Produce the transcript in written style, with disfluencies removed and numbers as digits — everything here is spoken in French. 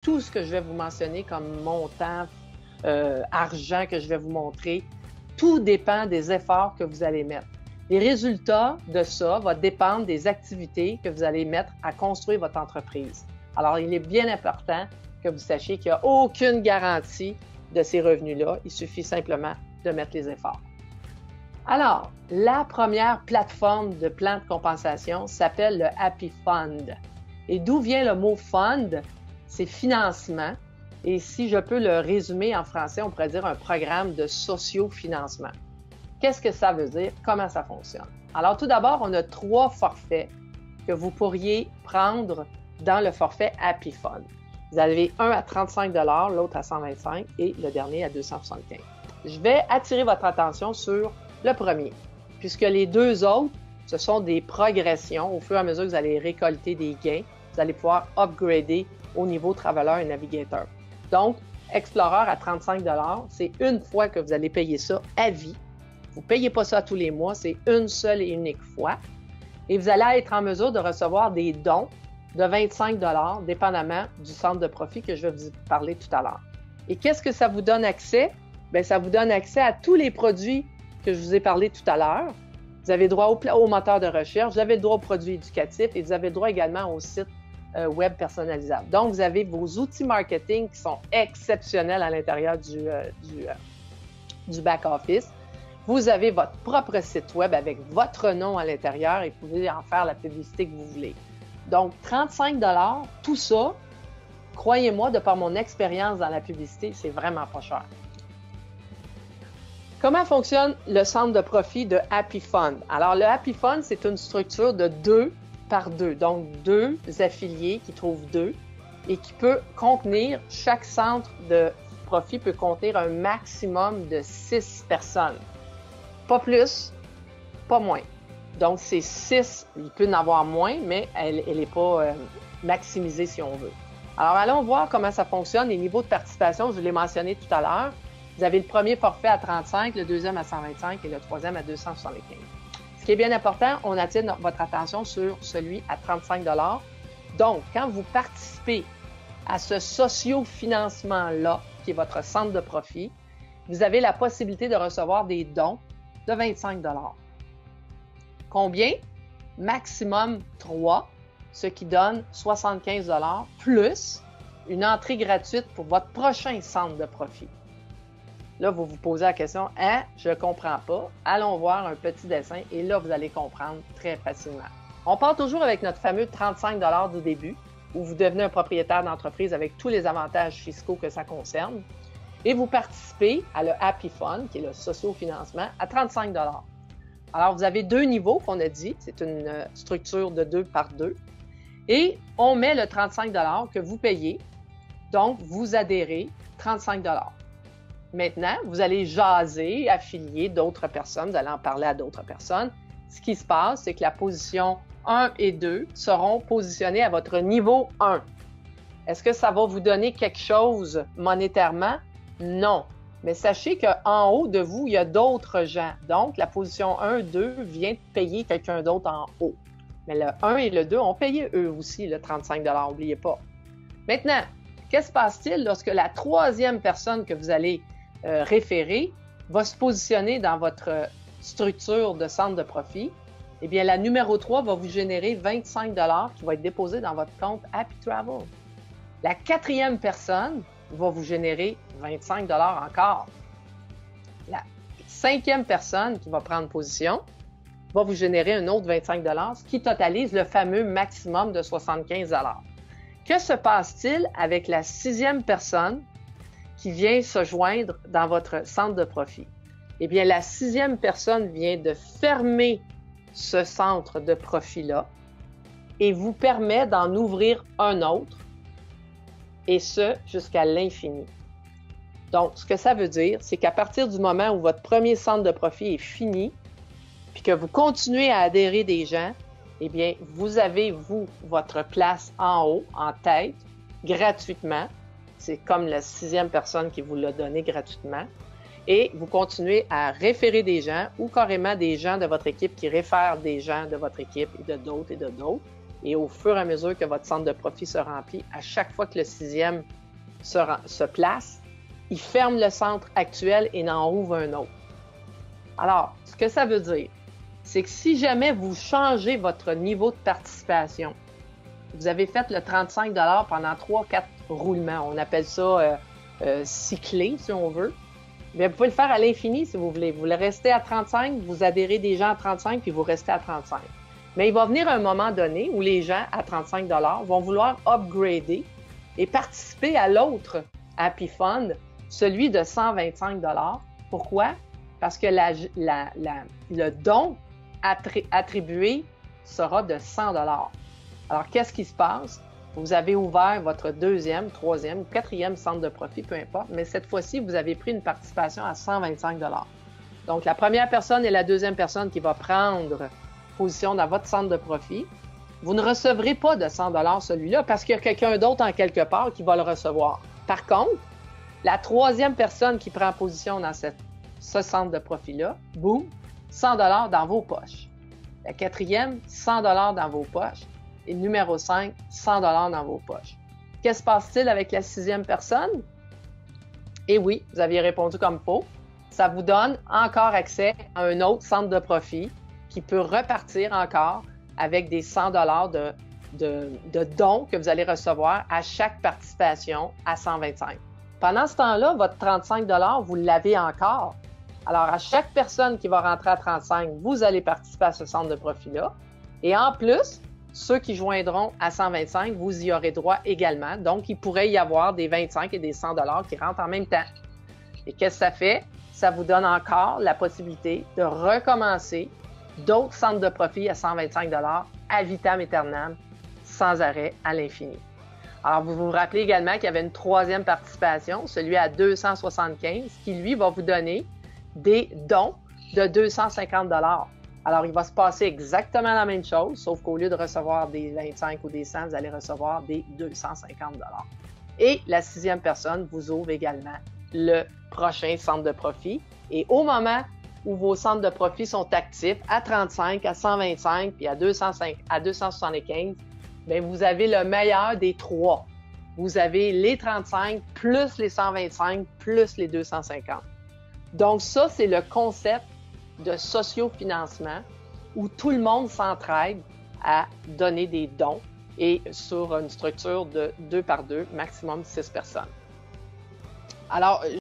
tout ce que je vais vous mentionner comme montant, argent que je vais vous montrer, tout dépend des efforts que vous allez mettre. Les résultats de ça vont dépendre des activités que vous allez mettre à construire votre entreprise. Alors, il est bien important que vous sachiez qu'il n'y a aucune garantie de ces revenus-là. Il suffit simplement de mettre les efforts. Alors, la première plateforme de plan de compensation s'appelle le Happy Fund. Et d'où vient le mot fund? C'est financement. Et si je peux le résumer en français, on pourrait dire un programme de socio-financement. Qu'est-ce que ça veut dire? Comment ça fonctionne? Alors, tout d'abord, on a 3 forfaits que vous pourriez prendre dans le forfait Happy Fund. Vous avez un à 35 $, l'autre à 125 et le dernier à 275. Je vais attirer votre attention sur le premier, puisque les 2 autres, ce sont des progressions. Au fur et à mesure que vous allez récolter des gains, vous allez pouvoir upgrader au niveau travailleur et navigateur. Donc, Explorer à 35 $, c'est une fois que vous allez payer ça à vie. Vous ne payez pas ça tous les mois, c'est une seule et unique fois. Et vous allez être en mesure de recevoir des dons de 25 $, dépendamment du centre de profit que je vais vous parler tout à l'heure. Et qu'est-ce que ça vous donne accès? Bien, ça vous donne accès à tous les produits que je vous ai parlé tout à l'heure. Vous avez droit au moteur de recherche, vous avez le droit aux produits éducatifs et vous avez le droit également au site web personnalisable. Donc, vous avez vos outils marketing qui sont exceptionnels à l'intérieur du back-office. Vous avez votre propre site web avec votre nom à l'intérieur et vous pouvez en faire la publicité que vous voulez. Donc, 35 $, tout ça, croyez-moi, de par mon expérience dans la publicité, c'est vraiment pas cher. Comment fonctionne le centre de profit de Happy Fund? Alors, le Happy Fund, c'est une structure de 2 par 2. Donc, 2 affiliés qui trouvent 2 et qui peut contenir, chaque centre de profit peut contenir un maximum de 6 personnes. Pas plus, pas moins. Donc, c'est 6, il peut en avoir moins, mais elle n'est pas maximisée si on veut. Alors, allons voir comment ça fonctionne. Les niveaux de participation, je vous l'ai mentionné tout à l'heure. Vous avez le premier forfait à 35, le deuxième à 125 et le troisième à 275. Ce qui est bien important, on attire votre attention sur celui à 35 $. Donc, quand vous participez à ce socio-financement-là, qui est votre centre de profit, vous avez la possibilité de recevoir des dons de 25 $. Combien? Maximum 3, ce qui donne 75 $ plus une entrée gratuite pour votre prochain centre de profit. Là, vous vous posez la question, « Hein, je ne comprends pas. » Allons voir un petit dessin et là, vous allez comprendre très facilement. On part toujours avec notre fameux 35 $ du début, où vous devenez un propriétaire d'entreprise avec tous les avantages fiscaux que ça concerne. Et vous participez à le Happy Fund, qui est le socio-financement, à 35 $. Alors, vous avez 2 niveaux qu'on a dit. C'est une structure de 2 par 2. Et on met le 35 $ que vous payez. Donc, vous adhérez 35 $. Maintenant, vous allez jaser, affilier d'autres personnes. Vous allez en parler à d'autres personnes. Ce qui se passe, c'est que la position 1 et 2 seront positionnées à votre niveau 1. Est-ce que ça va vous donner quelque chose monétairement? Non. Mais sachez qu'en haut de vous, il y a d'autres gens. Donc, la position 1, 2 vient de payer quelqu'un d'autre en haut. Mais le 1 et le 2 ont payé eux aussi le 35 $, n'oubliez pas. Maintenant, qu'est-ce qui se passe-t-il lorsque la troisième personne que vous allez référer va se positionner dans votre structure de centre de profit? Eh bien, la numéro 3 va vous générer 25 $ qui va être déposé dans votre compte Happy Travel. La 4e personne va vous générer 25 $ encore. La 5e personne qui va prendre position va vous générer un autre 25 $, ce qui totalise le fameux maximum de 75 $. Que se passe-t-il avec la 6e personne qui vient se joindre dans votre centre de profit? Eh bien, la 6e personne vient de fermer ce centre de profit-là et vous permet d'en ouvrir un autre, et ce, jusqu'à l'infini. Donc, ce que ça veut dire, c'est qu'à partir du moment où votre premier centre de profit est fini, puis que vous continuez à adhérer des gens, eh bien, vous avez, vous, votre place en haut, en tête, gratuitement. C'est comme la 6e personne qui vous l'a donné gratuitement. Et vous continuez à référer des gens ou carrément des gens de votre équipe qui réfèrent des gens de votre équipe et de d'autres et de d'autres. Et au fur et à mesure que votre centre de profit se remplit, à chaque fois que le 6e se place, il ferme le centre actuel et n'en ouvre un autre. Alors, ce que ça veut dire, c'est que si jamais vous changez votre niveau de participation, vous avez fait le 35 $ pendant 3-4 roulements, on appelle ça cyclé si on veut, bien, vous pouvez le faire à l'infini si vous voulez. Vous le restez à 35, vous adhérez des gens à 35 puis vous restez à 35. Mais il va venir un moment donné où les gens à 35 $ vont vouloir upgrader et participer à l'autre Happy Fund, celui de 125 $. Pourquoi? Parce que le don attribué sera de 100 $. Alors, qu'est-ce qui se passe? Vous avez ouvert votre 2e, 3e ou 4e centre de profit, peu importe, mais cette fois-ci, vous avez pris une participation à 125 $. Donc, la première personne et la deuxième personne qui va prendre position dans votre centre de profit, vous ne recevrez pas de 100 $ celui-là parce qu'il y a quelqu'un d'autre en quelque part qui va le recevoir. Par contre, la troisième personne qui prend position dans ce centre de profit-là, boum, 100 $ dans vos poches. La quatrième, 100 $ dans vos poches. Et numéro 5, 100 $ dans vos poches. Qu'est-ce qui se passe-t-il avec la 6e personne? Eh oui, vous aviez répondu comme faux. Ça vous donne encore accès à un autre centre de profit qui peut repartir encore avec des 100 $ de dons que vous allez recevoir à chaque participation à 125. Pendant ce temps-là, votre 35 $, vous l'avez encore. Alors, à chaque personne qui va rentrer à 35, vous allez participer à ce centre de profit-là. Et en plus, ceux qui joindront à 125, vous y aurez droit également. Donc, il pourrait y avoir des 25 et des 100 $ qui rentrent en même temps. Et qu'est-ce que ça fait? Ça vous donne encore la possibilité de recommencer d'autres centres de profit à 125 $ à vitam aeternam, sans arrêt, à l'infini. Alors, vous vous rappelez également qu'il y avait une 3e participation, celui à 275, qui, lui, va vous donner des dons de 250 $. Alors, il va se passer exactement la même chose, sauf qu'au lieu de recevoir des 25 ou des 100, vous allez recevoir des 250 $. Et la 6e personne vous ouvre également le prochain centre de profit. Et au moment où vos centres de profit sont actifs, à 35, à 125 puis à 275, bien, vous avez le meilleur des trois. Vous avez les 35 plus les 125 plus les 250. Donc ça, c'est le concept de sociofinancement où tout le monde s'entraide à donner des dons et sur une structure de 2 par 2, maximum 6 personnes. Alors,